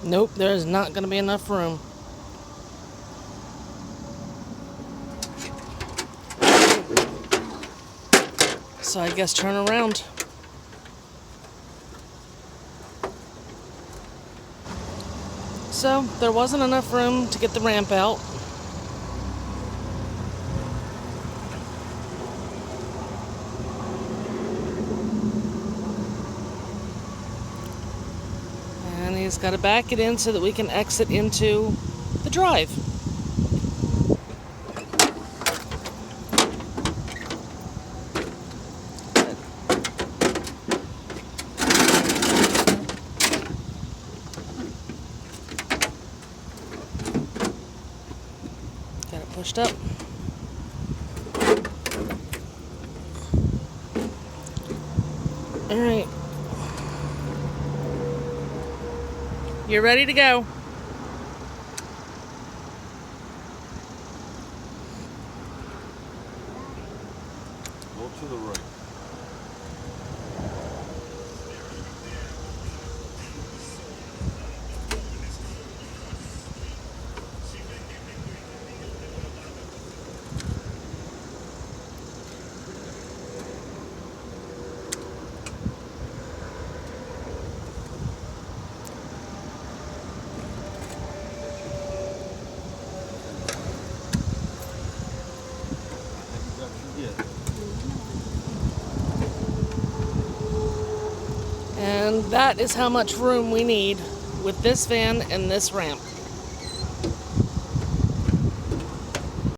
Nope, there is not going to be enough room. So I guess turn around. So there wasn't enough room to get the ramp out. And he's got to back it in so that we can exit into the drive. Got it pushed up. All right. You're ready to go. Go to the right. And that is how much room we need with this van and this ramp.